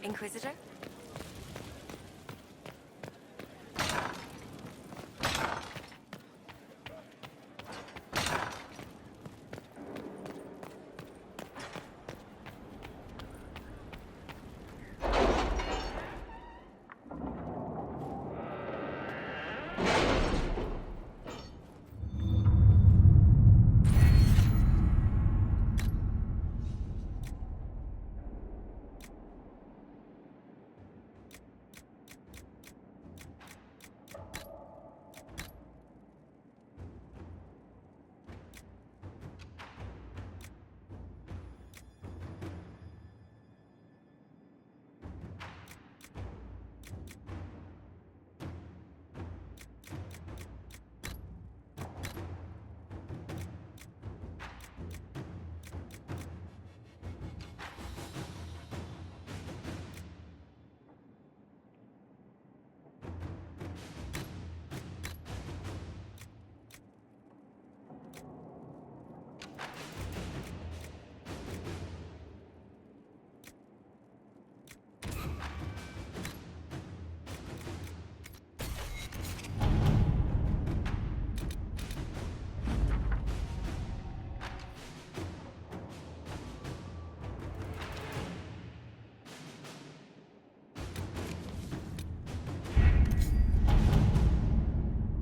Inquisitor?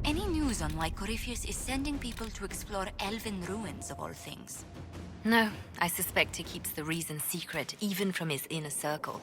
Any news on why Corypheus is sending people to explore elven ruins, of all things? No, I suspect he keeps the reason secret, even from his inner circle.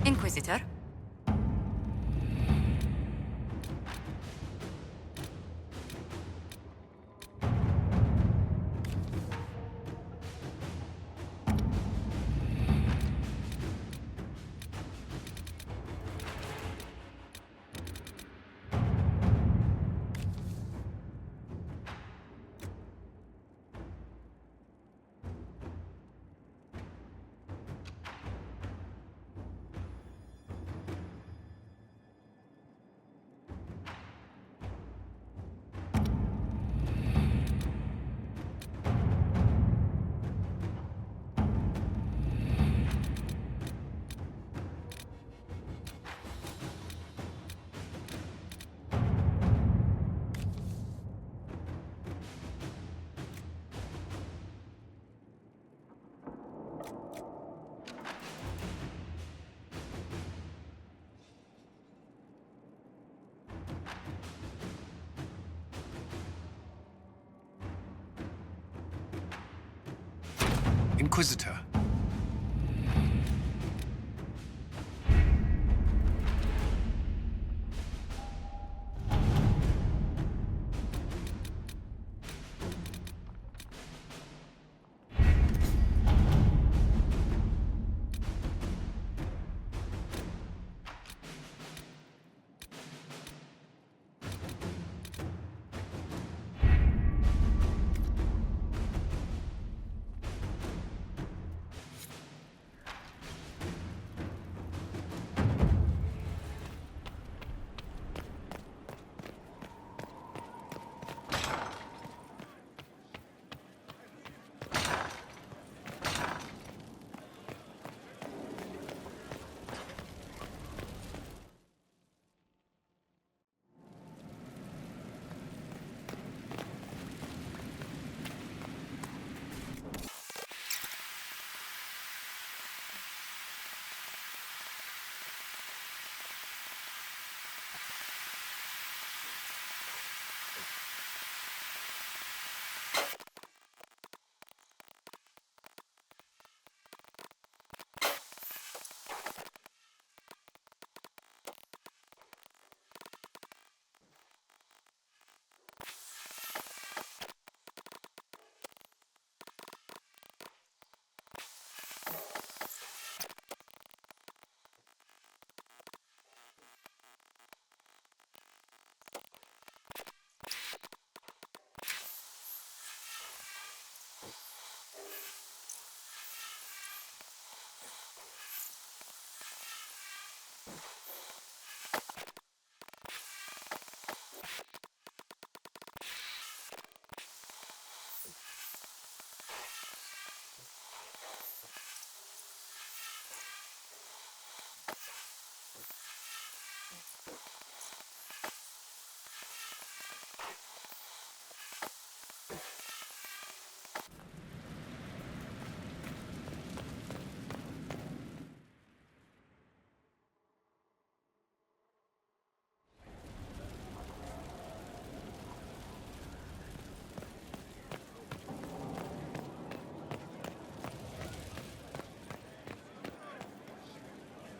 Inquisitor? Inquisitor.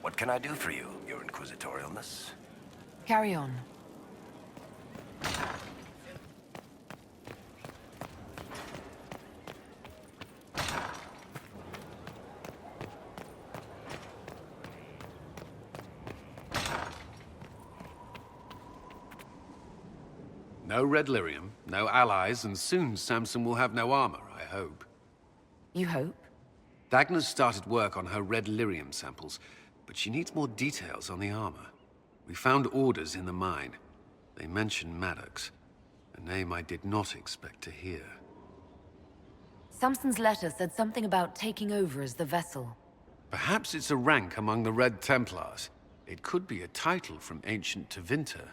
What can I do for you, your inquisitorialness? Carry on. No red lyrium, no allies, and soon Samson will have no armor, I hope. You hope? Dagna's started work on her red lyrium samples, but she needs more details on the armor. We found orders in the mine. They mention Maddox, a name I did not expect to hear. Samson's letter said something about taking over as the vessel. Perhaps it's a rank among the Red Templars. It could be a title from ancient Tevinter.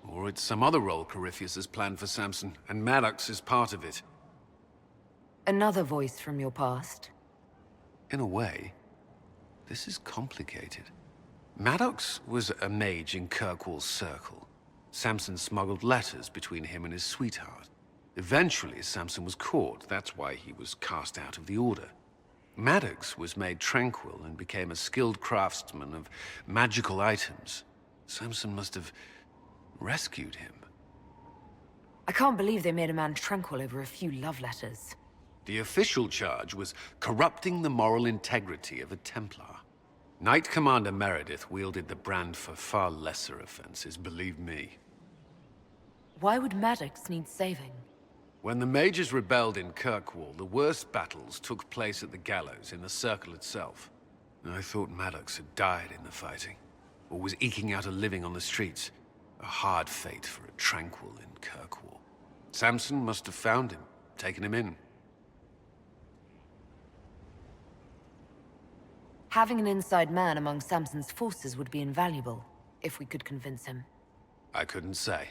Or it's some other role Corypheus has planned for Samson, and Maddox is part of it. Another voice from your past? In a way, this is complicated. Maddox was a mage in Kirkwall's circle. Samson smuggled letters between him and his sweetheart. Eventually, Samson was caught. That's why he was cast out of the Order. Maddox was made tranquil and became a skilled craftsman of magical items. Samson must have rescued him. I can't believe they made a man tranquil over a few love letters. The official charge was corrupting the moral integrity of a Templar. Knight Commander Meredith wielded the brand for far lesser offenses, believe me. Why would Maddox need saving? When the mages rebelled in Kirkwall, the worst battles took place at the gallows in the circle itself. I thought Maddox had died in the fighting, or was eking out a living on the streets. A hard fate for a tranquil in Kirkwall. Samson must have found him, taken him in. Having an inside man among Samson's forces would be invaluable, if we could convince him. I couldn't say.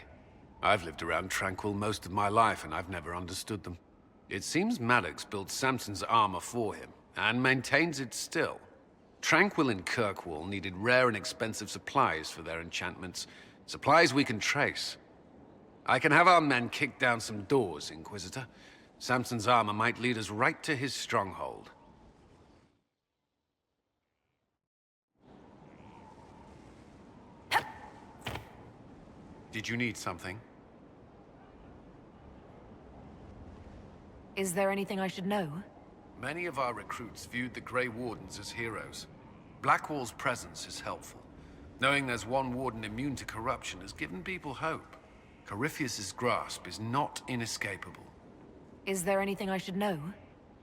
I've lived around Tranquil most of my life, and I've never understood them. It seems Maddox built Samson's armor for him, and maintains it still. Tranquil and Kirkwall needed rare and expensive supplies for their enchantments. Supplies we can trace. I can have our men kick down some doors, Inquisitor. Samson's armor might lead us right to his stronghold. Did you need something? Is there anything I should know? Many of our recruits viewed the Grey Wardens as heroes. Blackwall's presence is helpful. Knowing there's one Warden immune to corruption has given people hope. Corypheus's grasp is not inescapable. Is there anything I should know?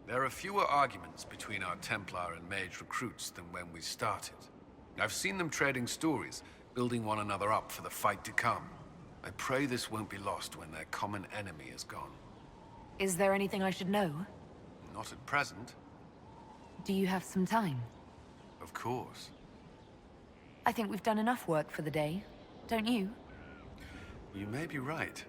There are fewer arguments between our Templar and Mage recruits than when we started. I've seen them trading stories, building one another up for the fight to come. I pray this won't be lost when their common enemy is gone. Is there anything I should know? Not at present. Do you have some time? Of course. I think we've done enough work for the day, don't you? You may be right.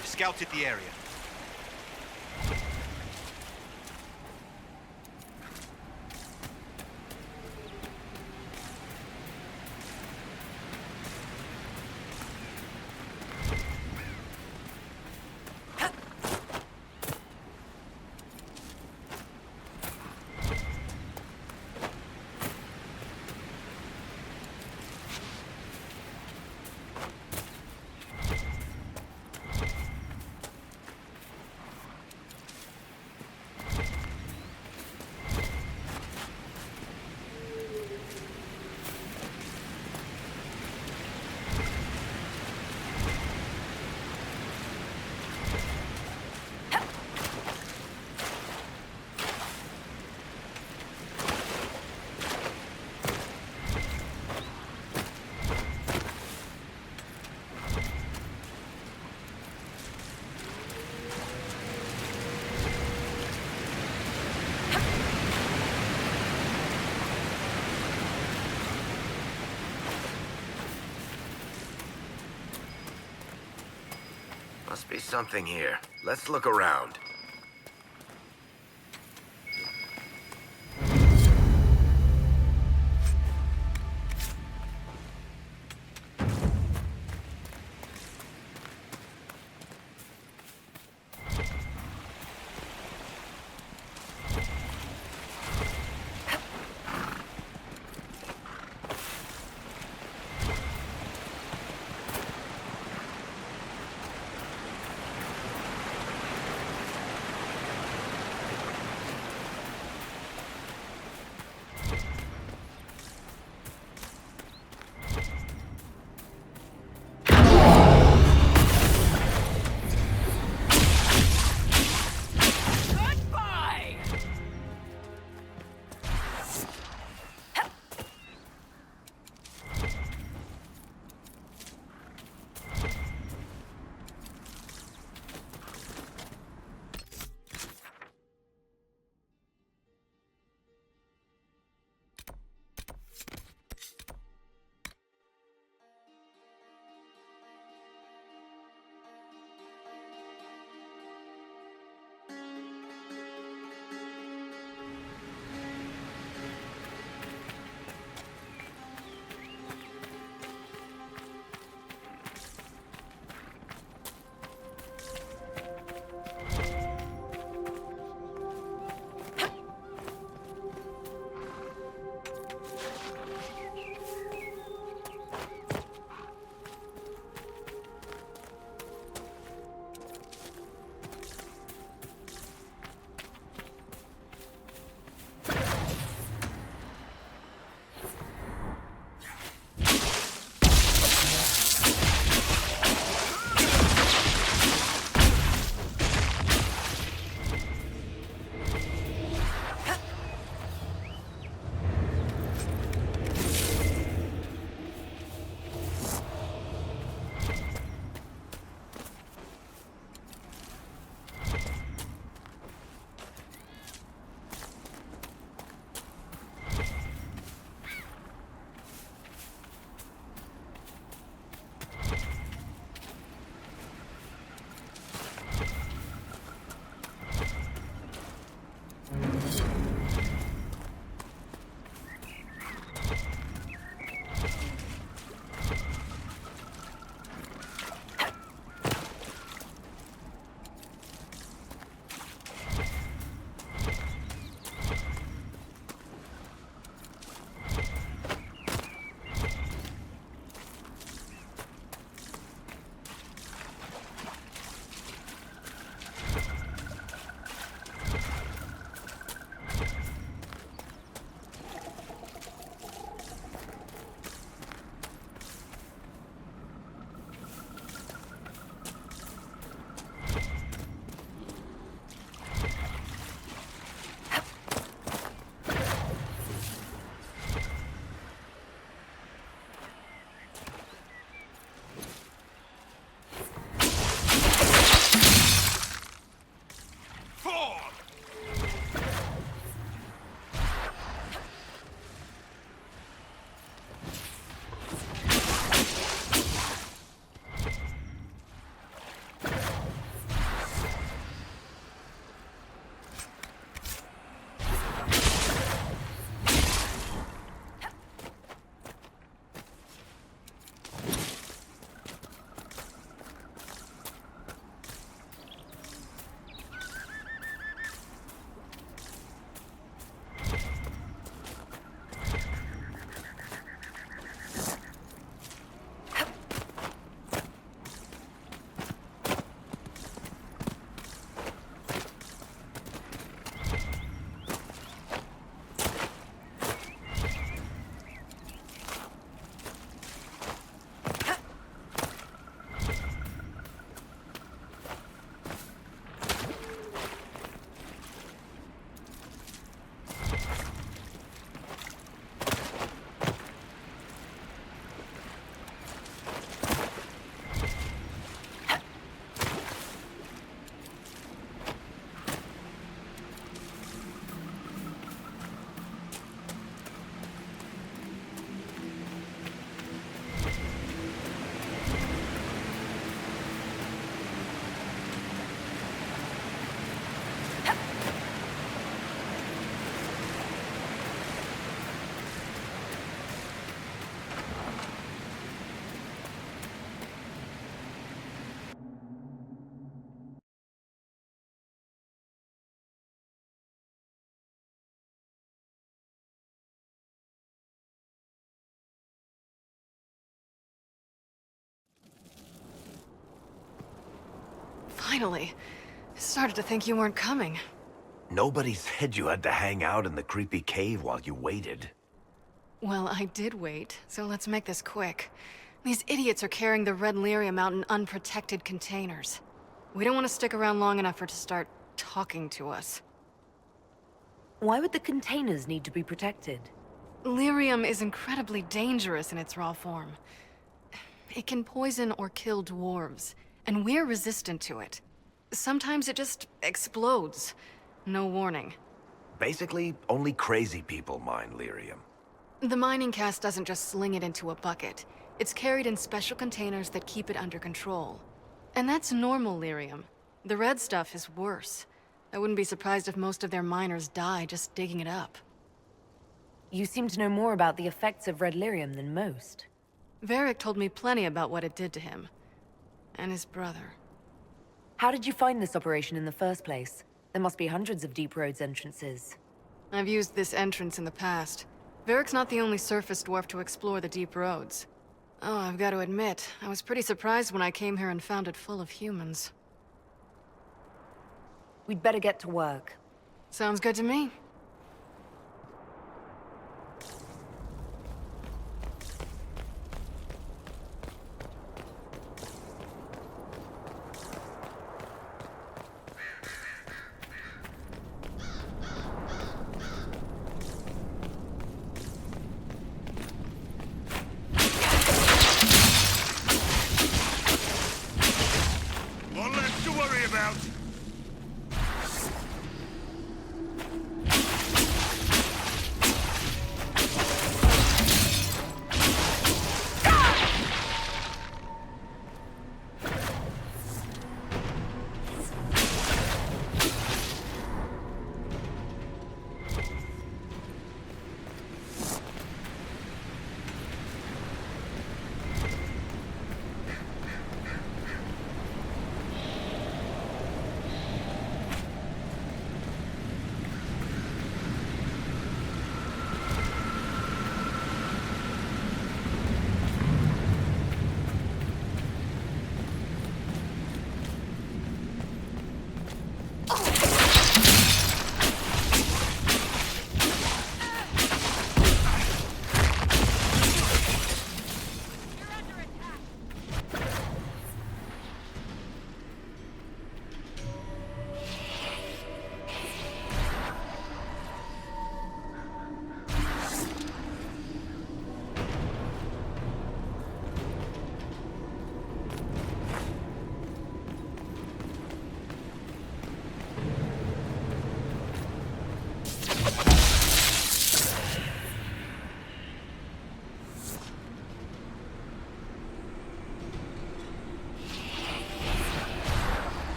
We've scouted the area. Must be something here. Let's look around. finally. Started to think you weren't coming. Nobody said you had to hang out in the creepy cave while you waited. Well, I did wait, so let's make this quick. These idiots are carrying the red lyrium out in unprotected containers. We don't want to stick around long enough for it to start talking to us. Why would the containers need to be protected? Lyrium is incredibly dangerous in its raw form. It can poison or kill dwarves, and we're resistant to it. Sometimes it just explodes. No warning. Basically, only crazy people mine lyrium. The mining cast doesn't just sling it into a bucket. It's carried in special containers that keep it under control. And that's normal lyrium. The red stuff is worse. I wouldn't be surprised if most of their miners die just digging it up. You seem to know more about the effects of red lyrium than most. Varric told me plenty about what it did to him. And his brother. How did you find this operation in the first place? There must be hundreds of Deep Roads entrances. I've used this entrance in the past. Varric's not the only surface dwarf to explore the Deep Roads. Oh, I've got to admit, I was pretty surprised when I came here and found it full of humans. We'd better get to work. Sounds good to me. One less to worry about.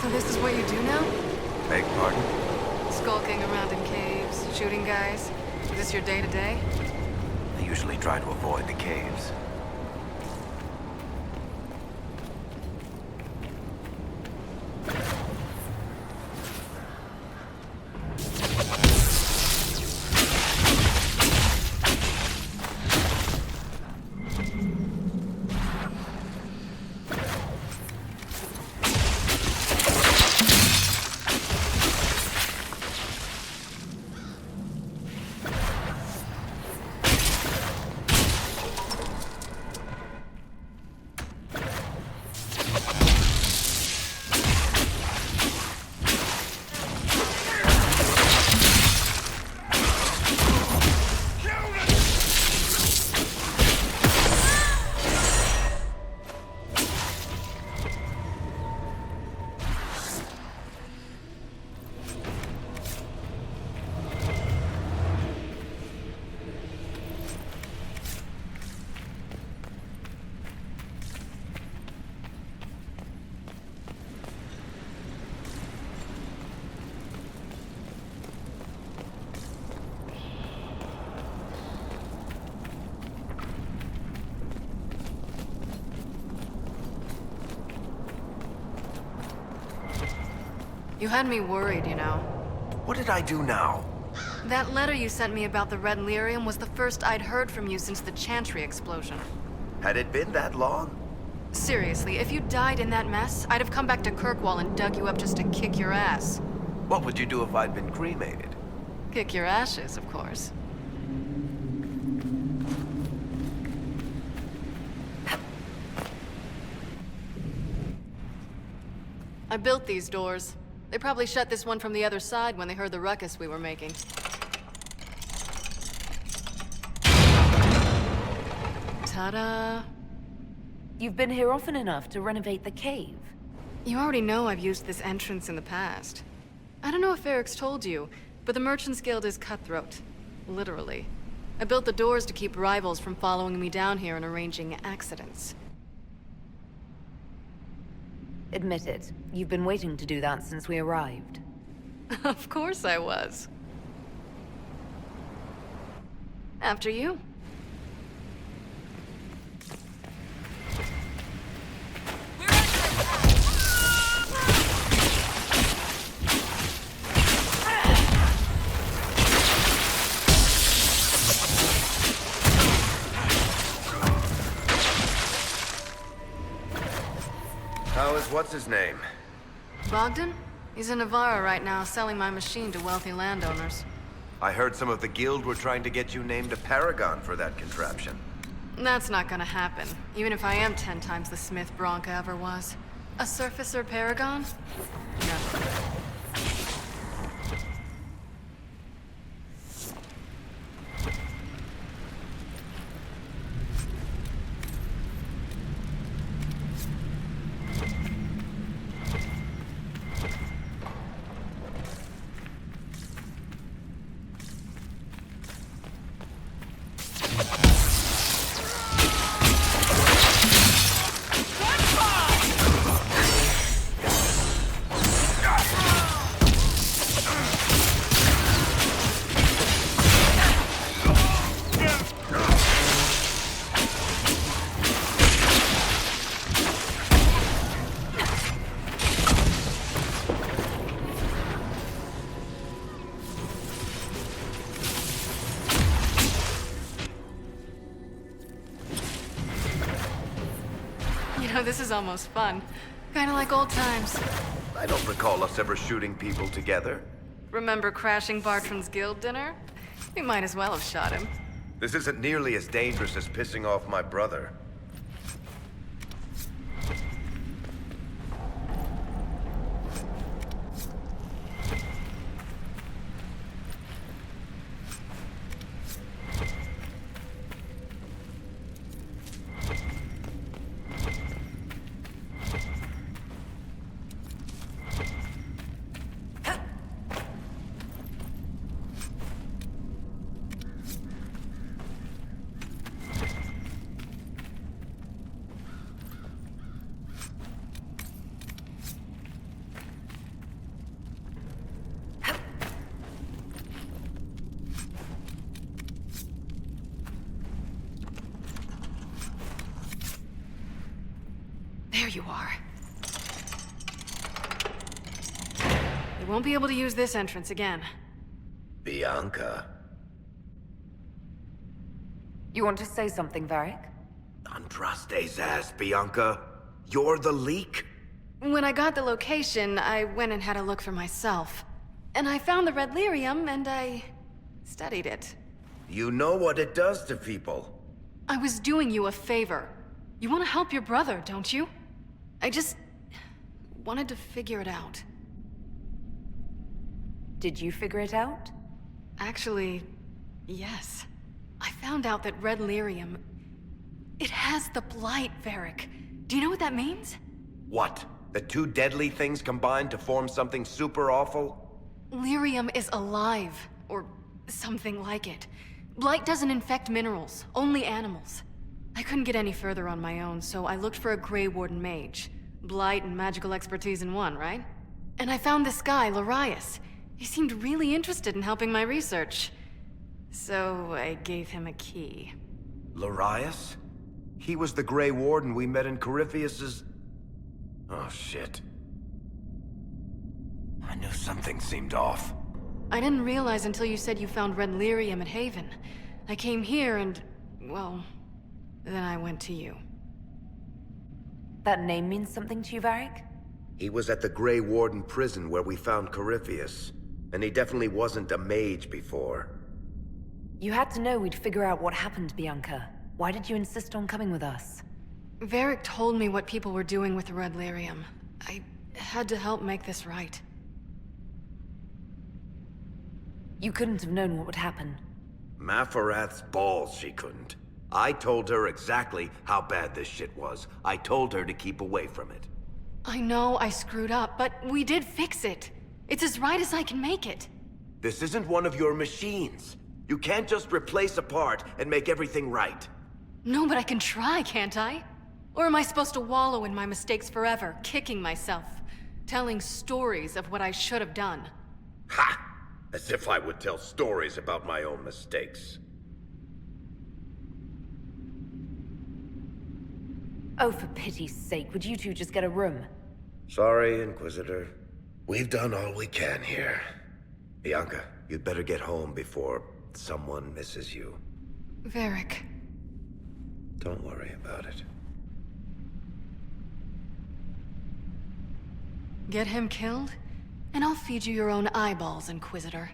So this is what you do now? Beg pardon? Skulking around in caves, shooting guys? Is this your day-to-day? I usually try to avoid the caves. You had me worried, you know. What did I do now? That letter you sent me about the Red Lyrium was the first I'd heard from you since the Chantry explosion. Had it been that long? Seriously, if you died in that mess, I'd have come back to Kirkwall and dug you up just to kick your ass. What would you do if I'd been cremated? Kick your ashes, of course. I built these doors. They probably shut this one from the other side when they heard the ruckus we were making. Ta-da! You've been here often enough to renovate the cave. You already know I've used this entrance in the past. I don't know if Eric's told you, but the Merchants Guild is cutthroat. Literally. I built the doors to keep rivals from following me down here and arranging accidents. Admit it, you've been waiting to do that since we arrived. Of course I was. After you. How is what's-his-name? Bogdan? He's in Navarra right now, selling my machine to wealthy landowners. I heard some of the guild were trying to get you named a paragon for that contraption. That's not gonna happen, even if I am 10 times the Smith Bronca ever was. A surfacer paragon? Never. This is almost fun. Kinda like old times. I don't recall us ever shooting people together. Remember crashing Bartram's guild dinner? We might as well have shot him. This isn't nearly as dangerous as pissing off my brother. There you are. You won't be able to use this entrance again. Bianca. You want to say something, Varric? Andraste's ass, Bianca. You're the leak? When I got the location, I went and had a look for myself. And I found the Red Lyrium, and I studied it. You know what it does to people. I was doing you a favor. You want to help your brother, don't you? I just wanted to figure it out. Did you figure it out? Actually, yes. I found out that Red Lyrium... it has the Blight, Varric. Do you know what that means? What? The two deadly things combined to form something super awful? Lyrium is alive, or something like it. Blight doesn't infect minerals, only animals. I couldn't get any further on my own, so I looked for a Grey Warden mage. Blight and magical expertise in one, right? And I found this guy, Larius. He seemed really interested in helping my research. So I gave him a key. Larius? He was the Grey Warden we met in Corypheus's... Oh, shit. I knew something seemed off. I didn't realize until you said you found red lyrium at Haven. I came here and, well, then I went to you. That name means something to you, Varric? He was at the Grey Warden prison where we found Corypheus. And he definitely wasn't a mage before. You had to know we'd figure out what happened, Bianca. Why did you insist on coming with us? Varric told me what people were doing with the red lyrium. I had to help make this right. You couldn't have known what would happen. Mafarath's balls, she couldn't. I told her exactly how bad this shit was. I told her to keep away from it. I know I screwed up, but we did fix it. It's as right as I can make it. This isn't one of your machines. You can't just replace a part and make everything right. No, but I can try, can't I? Or am I supposed to wallow in my mistakes forever, kicking myself, telling stories of what I should have done? Ha! As if I would tell stories about my own mistakes. Oh, for pity's sake, would you two just get a room? Sorry, Inquisitor. We've done all we can here. Bianca, you'd better get home before someone misses you. Varric. Don't worry about it. Get him killed, and I'll feed you your own eyeballs, Inquisitor.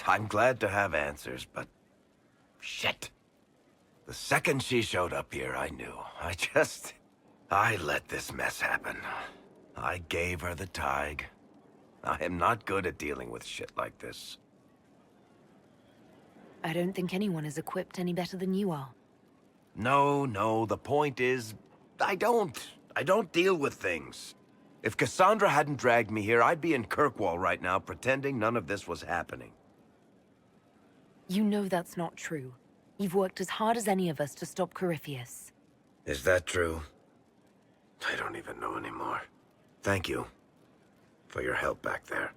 I'm glad to have answers, but... shit. The second she showed up here, I knew. I let this mess happen. I gave her the Tig. I am not good at dealing with shit like this. I don't think anyone is equipped any better than you are. No, the point is... I don't deal with things. If Cassandra hadn't dragged me here, I'd be in Kirkwall right now pretending none of this was happening. You know that's not true. You've worked as hard as any of us to stop Corypheus. Is that true? I don't even know anymore. Thank you for your help back there.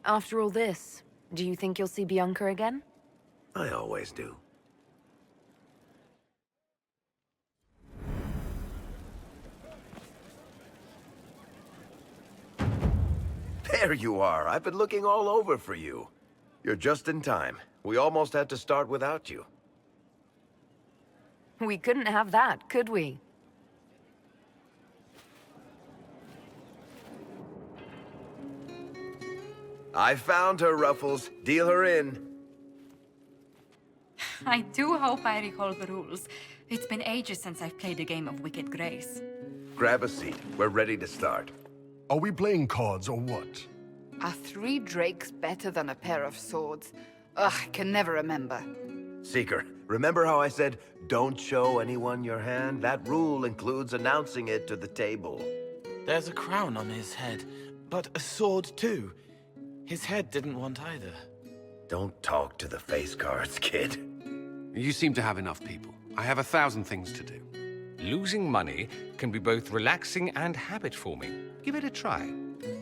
After all this, do you think you'll see Bianca again? I always do. There you are. I've been looking all over for you. You're just in time. We almost had to start without you. We couldn't have that, could we? I found her, Ruffles. Deal her in. I do hope I recall the rules. It's been ages since I've played a game of Wicked Grace. Grab a seat. We're ready to start. Are we playing cards or what? Are 3 drakes better than a pair of swords? Ugh, I can never remember. Seeker, remember how I said, don't show anyone your hand? That rule includes announcing it to the table. There's a crown on his head, but a sword too. His head didn't want either. Don't talk to the face cards, kid. You seem to have enough people. I have 1,000 things to do. Losing money can be both relaxing and habit-forming. Give it a try.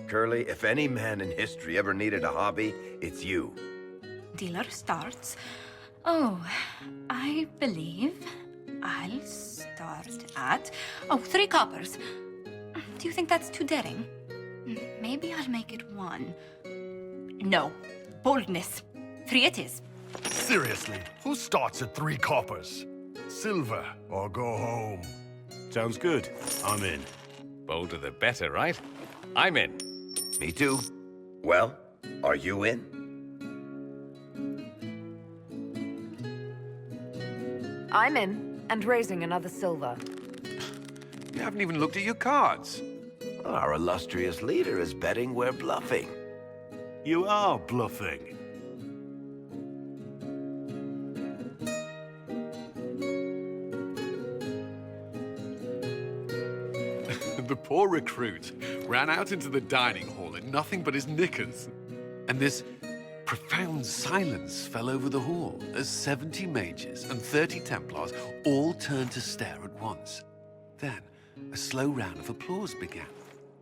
Curly, if any man in history ever needed a hobby, it's you. Dealer starts. Oh, I believe I'll start at... Oh, 3 coppers. Do you think that's too daring? Maybe I'll make it 1. No. Boldness. 3 it is. Seriously, who starts at 3 coppers? Silver or go home? Sounds good. I'm in. Bolder the better, right? I'm in. Me too. Well, are you in? I'm in, and raising another silver. You haven't even looked at your cards. Our illustrious leader is betting we're bluffing. You are bluffing. The poor recruit ran out into the dining hall in nothing but his knickers. And this profound silence fell over the hall as 70 mages and 30 Templars all turned to stare at once. Then, a slow round of applause began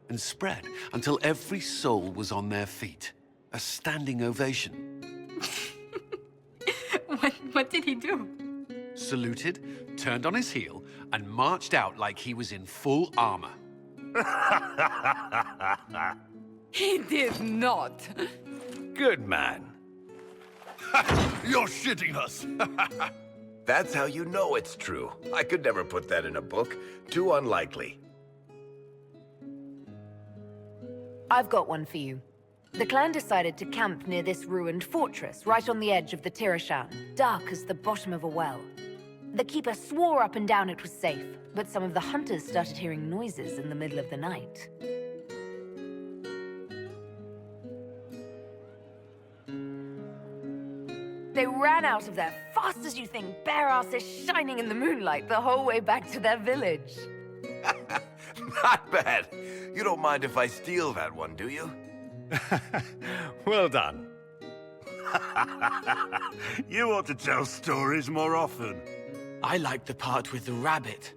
and spread until every soul was on their feet. A standing ovation. What did he do? Saluted, turned on his heel, and marched out like he was in full armor. He did not. Good man. You're shitting us! That's how you know it's true. I could never put that in a book. Too unlikely. I've got one for you. The clan decided to camp near this ruined fortress, right on the edge of the Tirashan, dark as the bottom of a well. The keeper swore up and down it was safe, but some of the hunters started hearing noises in the middle of the night. They ran out of there fast as you think, bare asses shining in the moonlight the whole way back to their village. Not bad. You don't mind if I steal that one, do you? Well done. You ought to tell stories more often. I like the part with the rabbit.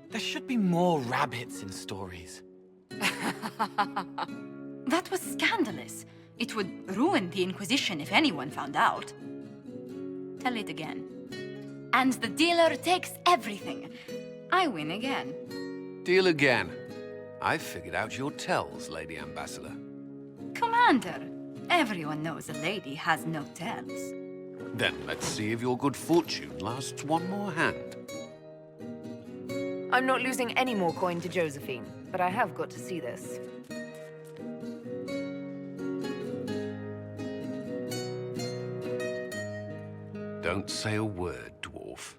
There should be more rabbits in stories. That was scandalous. It would ruin the Inquisition if anyone found out. Tell it again. And the dealer takes everything. I win again. Deal again. I've figured out your tells, Lady Ambassador. Commander, everyone knows a lady has no tells. Then let's see if your good fortune lasts one more hand. I'm not losing any more coin to Josephine, but I have got to see this. Don't say a word, dwarf.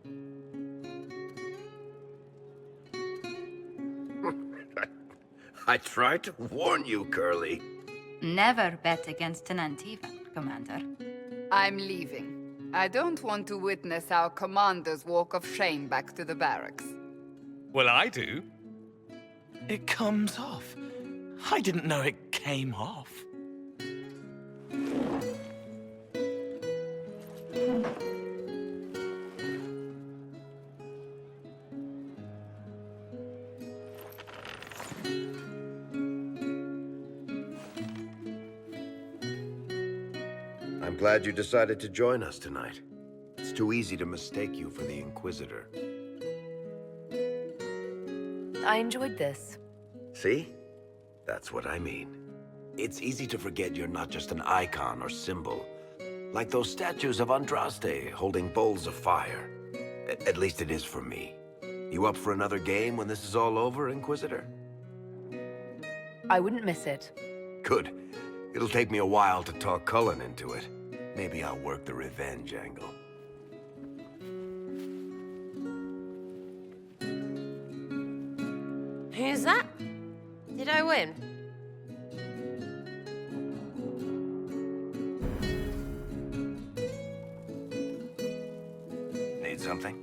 I tried to warn you, Curly. Never bet against an Antivan, Commander. I'm leaving. I don't want to witness our commander's walk of shame back to the barracks. Well, I do. It comes off. I didn't know it came off. I'm glad you decided to join us tonight. It's too easy to mistake you for the Inquisitor. I enjoyed this. See? That's what I mean. It's easy to forget you're not just an icon or symbol. Like those statues of Andraste holding bowls of fire. At least it is for me. You up for another game when this is all over, Inquisitor? I wouldn't miss it. Good. It'll take me a while to talk Cullen into it. Maybe I'll work the revenge angle. was that? Did I win? Need something?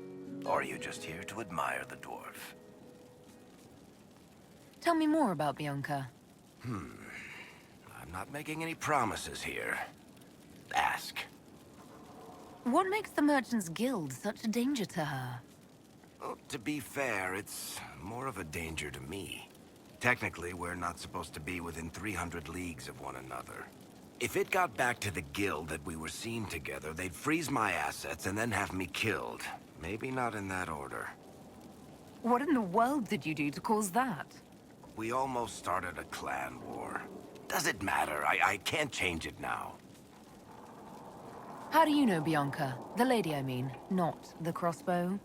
Or are you just here to admire the dwarf? Tell me more about Bianca. I'm not making any promises here. Ask. What makes the Merchants Guild such a danger to her? Well, to be fair, it's more of a danger to me. Technically, we're not supposed to be within 300 leagues of one another. If it got back to the guild that we were seen together, they'd freeze my assets and then have me killed. Maybe not in that order. What in the world did you do to cause that? We almost started a clan war. Does it matter? I can't change it now. How do you know Bianca? The lady, I mean, not the crossbow.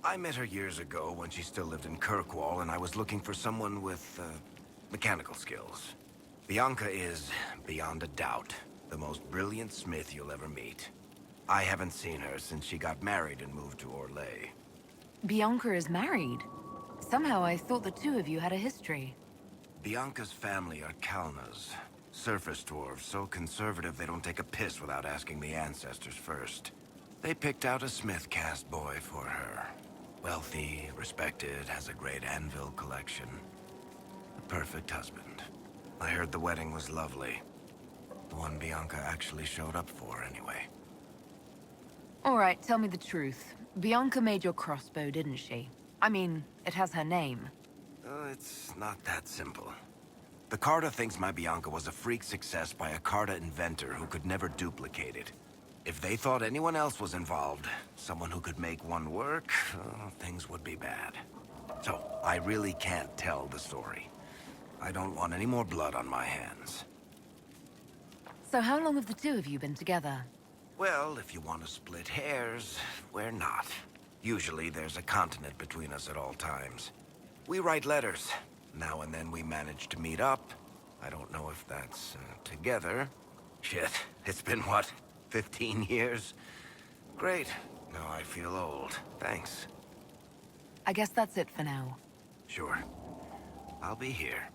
I met her years ago when she still lived in Kirkwall, and I was looking for someone with, mechanical skills. Bianca is, beyond a doubt, the most brilliant smith you'll ever meet. I haven't seen her since she got married and moved to Orlais. Bianca is married. Somehow I thought the two of you had a history. Bianca's family are Kalnas. Surface dwarves, so conservative they don't take a piss without asking the ancestors first. They picked out a smith caste boy for her. Wealthy, respected, has a great anvil collection. The perfect husband. I heard the wedding was lovely. The one Bianca actually showed up for, anyway. All right, tell me the truth. Bianca made your crossbow, didn't she? I mean, it has her name. It's not that simple. The Carta thinks my Bianca was a freak success by a Carta inventor who could never duplicate it. If they thought anyone else was involved, someone who could make one work, things would be bad. So, I really can't tell the story. I don't want any more blood on my hands. So how long have the two of you been together? Well, if you want to split hairs, we're not. Usually there's a continent between us at all times. We write letters. Now and then we manage to meet up. I don't know if that's together. Shit, it's been what, 15 years? Great. Now I feel old. Thanks. I guess that's it for now. Sure. I'll be here.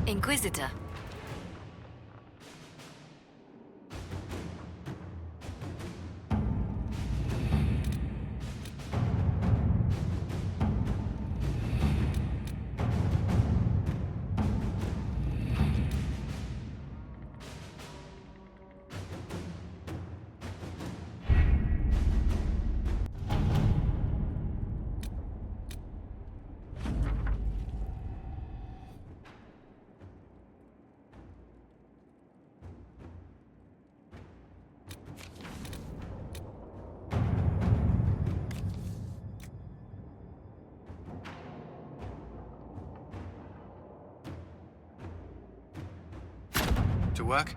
Inquisitor. To work?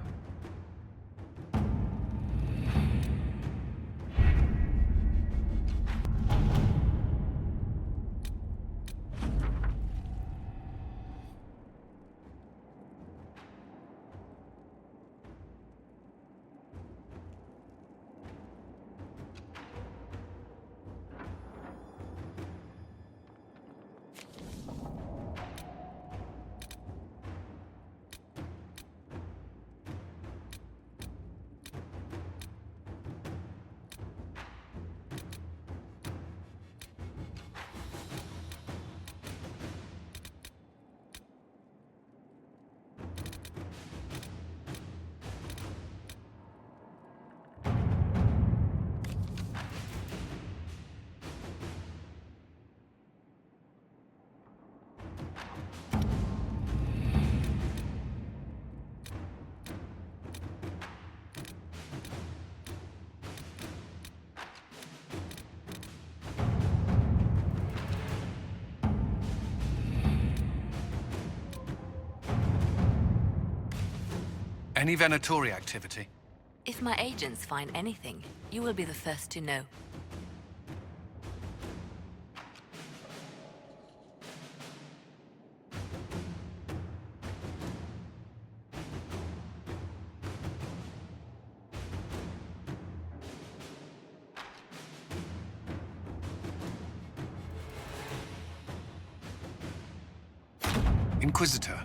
Any Venatori activity? If my agents find anything, you will be the first to know. Inquisitor.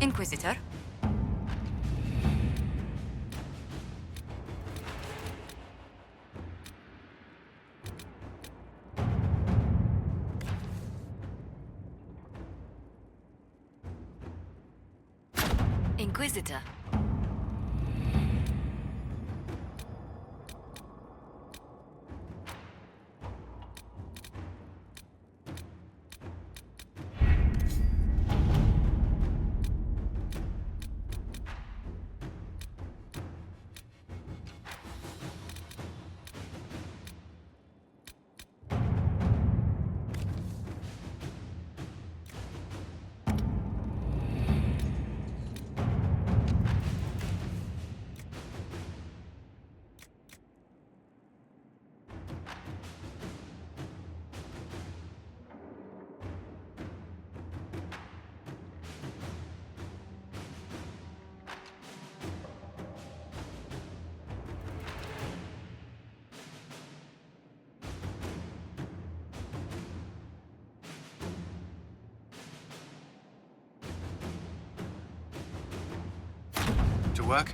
Inquisitor. Inquisitor. To work?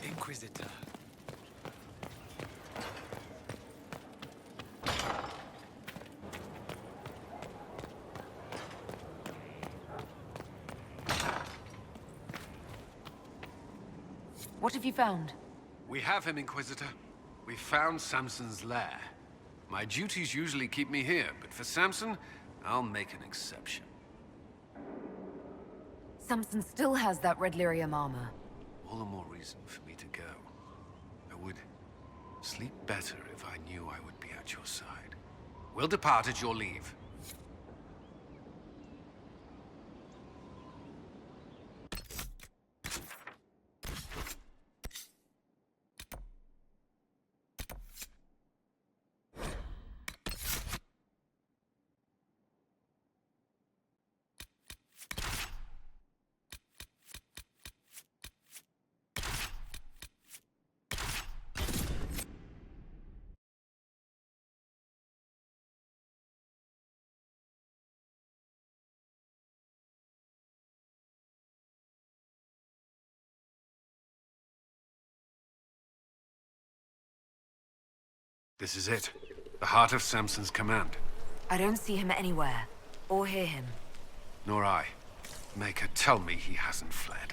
Inquisitor. What have you found? We have him, Inquisitor. We found Samson's lair. My duties usually keep me here, but for Samson, I'll make an exception. Samson still has that red lyrium armor. All the more reason for me to go. I would sleep better if I knew I would be at your side. We'll depart at your leave. This is it. The heart of Samson's command. I don't see him anywhere, or hear him. Nor I. Maker, tell me he hasn't fled.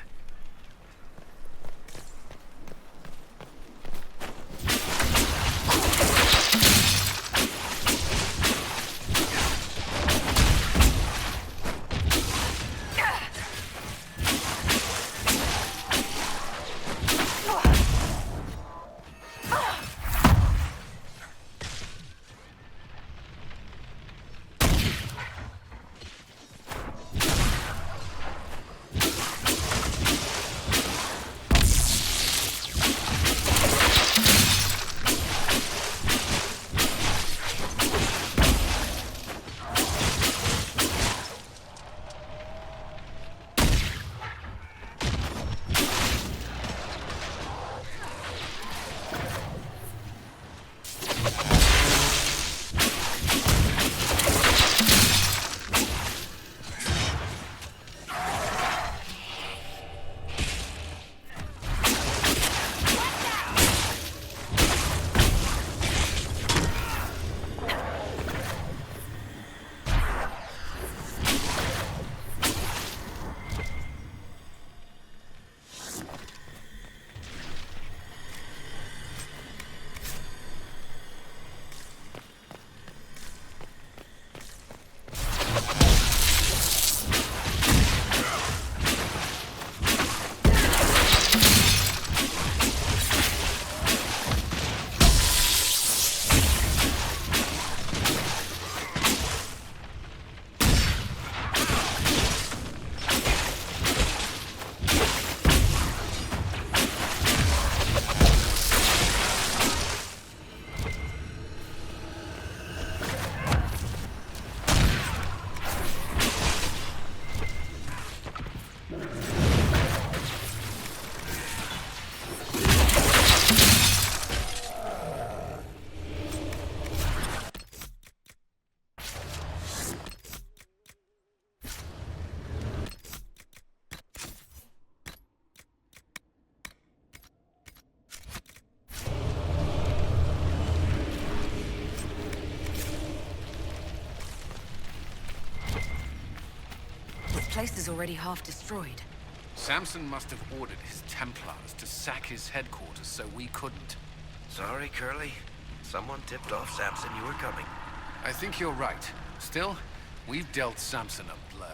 This place is already half destroyed. Samson must have ordered his Templars to sack his headquarters so we couldn't. Sorry, Curly. Someone tipped off Samson you were coming. I think you're right. Still, we've dealt Samson a blow.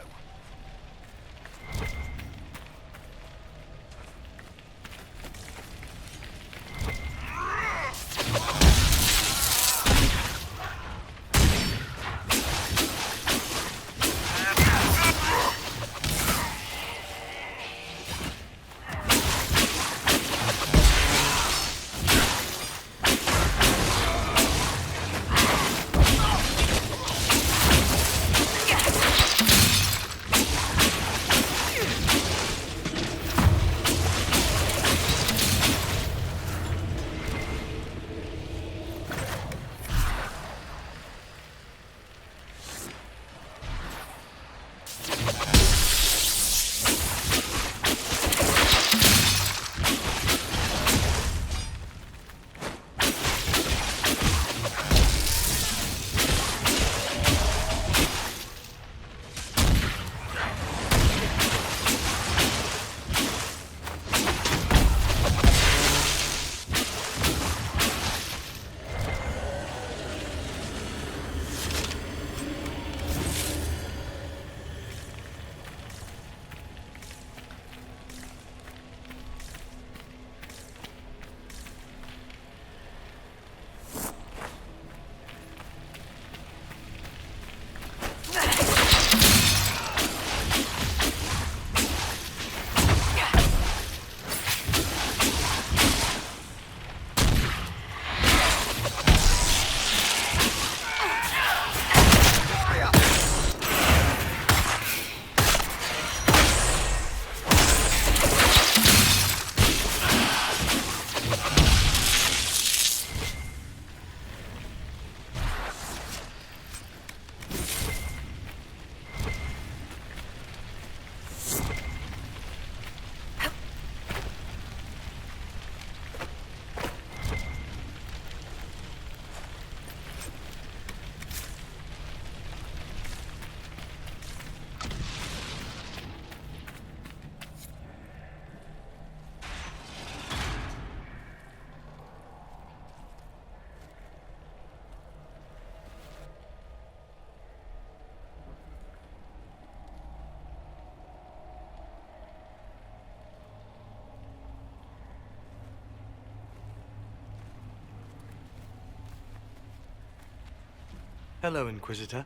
Hello, Inquisitor.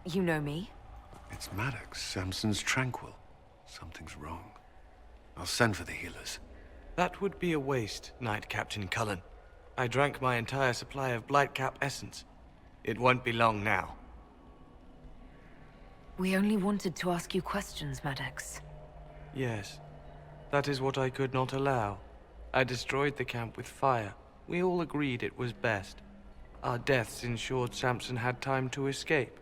You know me? It's Maddox, Samson's Tranquil. Something's wrong. I'll send for the healers. That would be a waste, Knight Captain Cullen. I drank my entire supply of Blightcap essence. It won't be long now. We only wanted to ask you questions, Maddox. Yes. That is what I could not allow. I destroyed the camp with fire. We all agreed it was best. Our deaths ensured Samson had time to escape.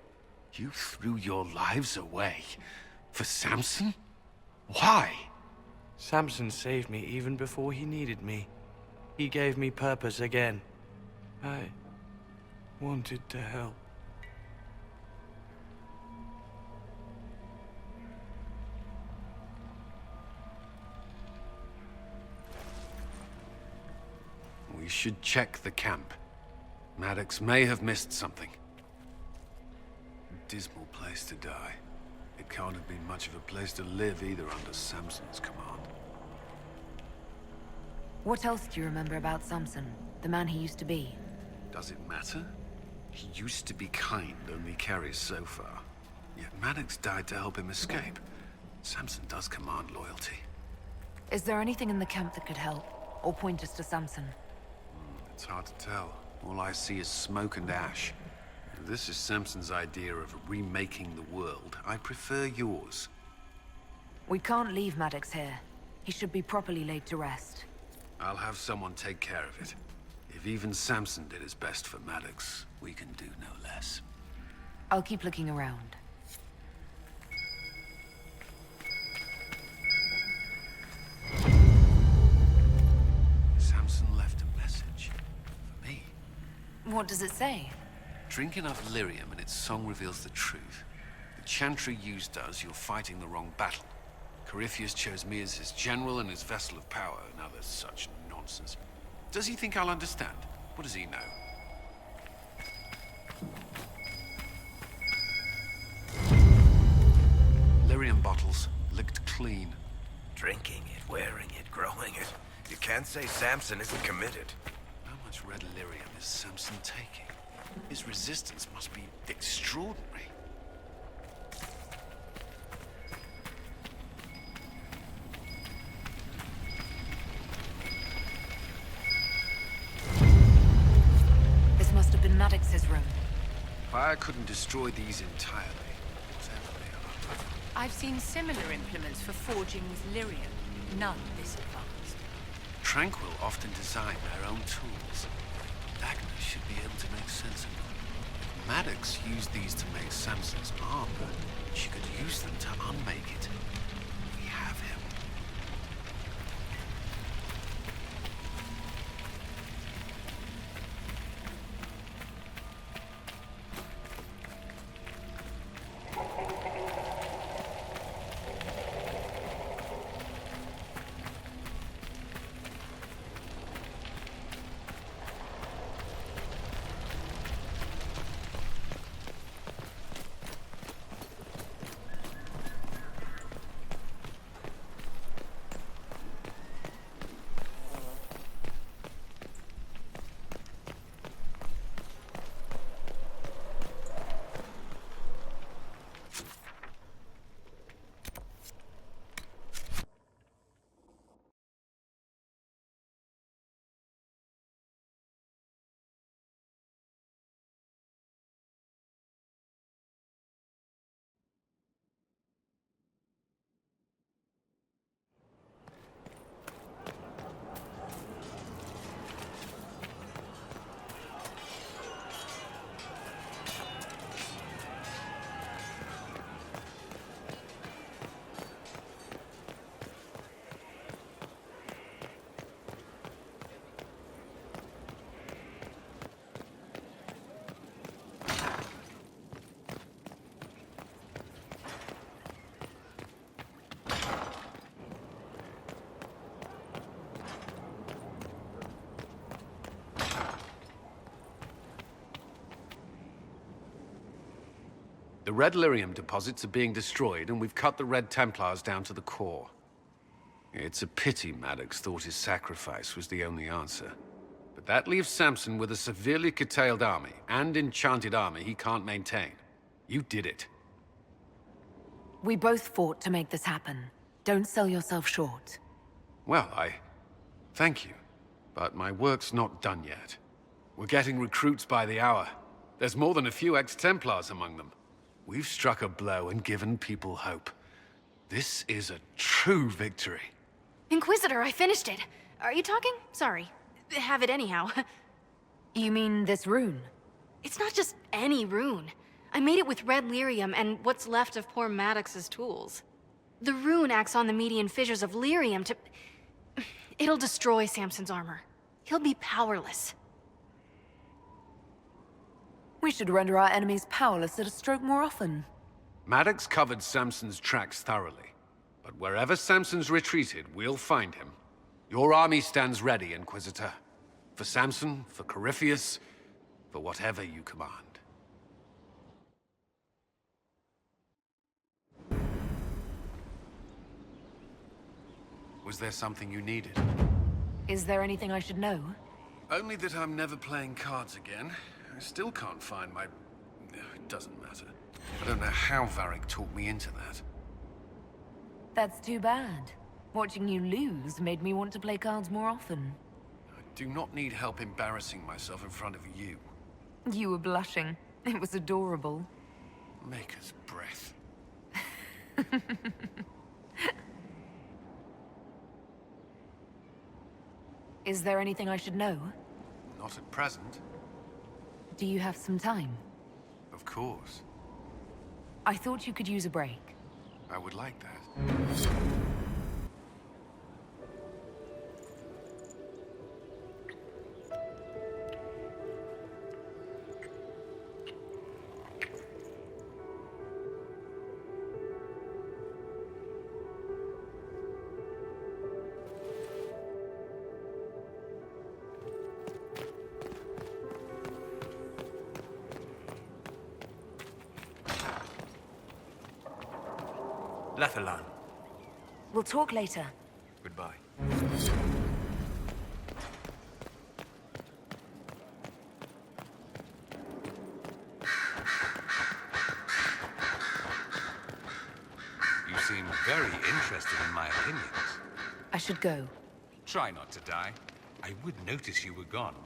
You threw your lives away? For Samson? Why? Samson saved me even before he needed me. He gave me purpose again. I wanted to help. We should check the camp. Maddox may have missed something. A dismal place to die. It can't have been much of a place to live either under Samson's command. What else do you remember about Samson, the man he used to be? Does it matter? He used to be kind, only carries so far. Yet Maddox died to help him escape. Samson does command loyalty. Is there anything in the camp that could help, or point us to Samson? It's hard to tell. All I see is smoke and ash. If this is Samson's idea of remaking the world, I prefer yours. We can't leave Maddox here. He should be properly laid to rest. I'll have someone take care of it. If even Samson did his best for Maddox, we can do no less. I'll keep looking around. Samson left a message. For me. What does it say? Drink enough lyrium and its song reveals the truth. The chantry used does, you're fighting the wrong battle. Corypheus chose me as his general and his vessel of power, and other such nonsense. Does he think I'll understand? What does he know? Lyrium bottles, licked clean. Drinking it, wearing it, growing it. You can't say Samson isn't committed. How much red lyrium is Samson taking? His resistance must be extraordinary. This must have been Maddox's room. Fire couldn't destroy these entirely, whatever they are. I've seen similar implements for forging with lyrium. None this advanced. Tranquil often design their own tools. Agnes should be able to make sense of them. If Maddox used these to make Samson's armor, she could use them to unmake it. We have him. The Red Lyrium deposits are being destroyed, and we've cut the Red Templars down to the core. It's a pity Maddox thought his sacrifice was the only answer. But But that leaves Samson with a severely curtailed army, and enchanted army he can't maintain. You did it. We both fought to make this happen. Don't sell yourself short. Well, thank you. But my work's not done yet. We're getting recruits by the hour. There's more than a few ex-Templars among them. We've struck a blow and given people hope. This is a true victory. Inquisitor, I finished it. Are you talking? Sorry. Have it anyhow. You mean this rune? It's not just any rune. I made it with red lyrium and what's left of poor Maddox's tools. The rune acts on the median fissures of lyrium to... It'll destroy Samson's armor. He'll be powerless. We should render our enemies powerless at a stroke more often. Maddox covered Samson's tracks thoroughly. But wherever Samson's retreated, we'll find him. Your army stands ready, Inquisitor. For Samson, for Corypheus, for whatever you command. Was there something you needed? Is there anything I should know? Only that I'm never playing cards again. I still can't find my... It doesn't matter. I don't know how Varric talked me into that. That's too bad. Watching you lose made me want to play cards more often. I do not need help embarrassing myself in front of you. You were blushing. It was adorable. Maker's breath. Is there anything I should know? Not at present. Do you have some time? Of course. I thought you could use a break. I would like that. Lavellan. We'll talk later. Goodbye. You seem very interested in my opinions. I should go. Try not to die. I would notice you were gone.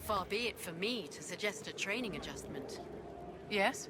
Far be it for me to suggest a training adjustment. Yes?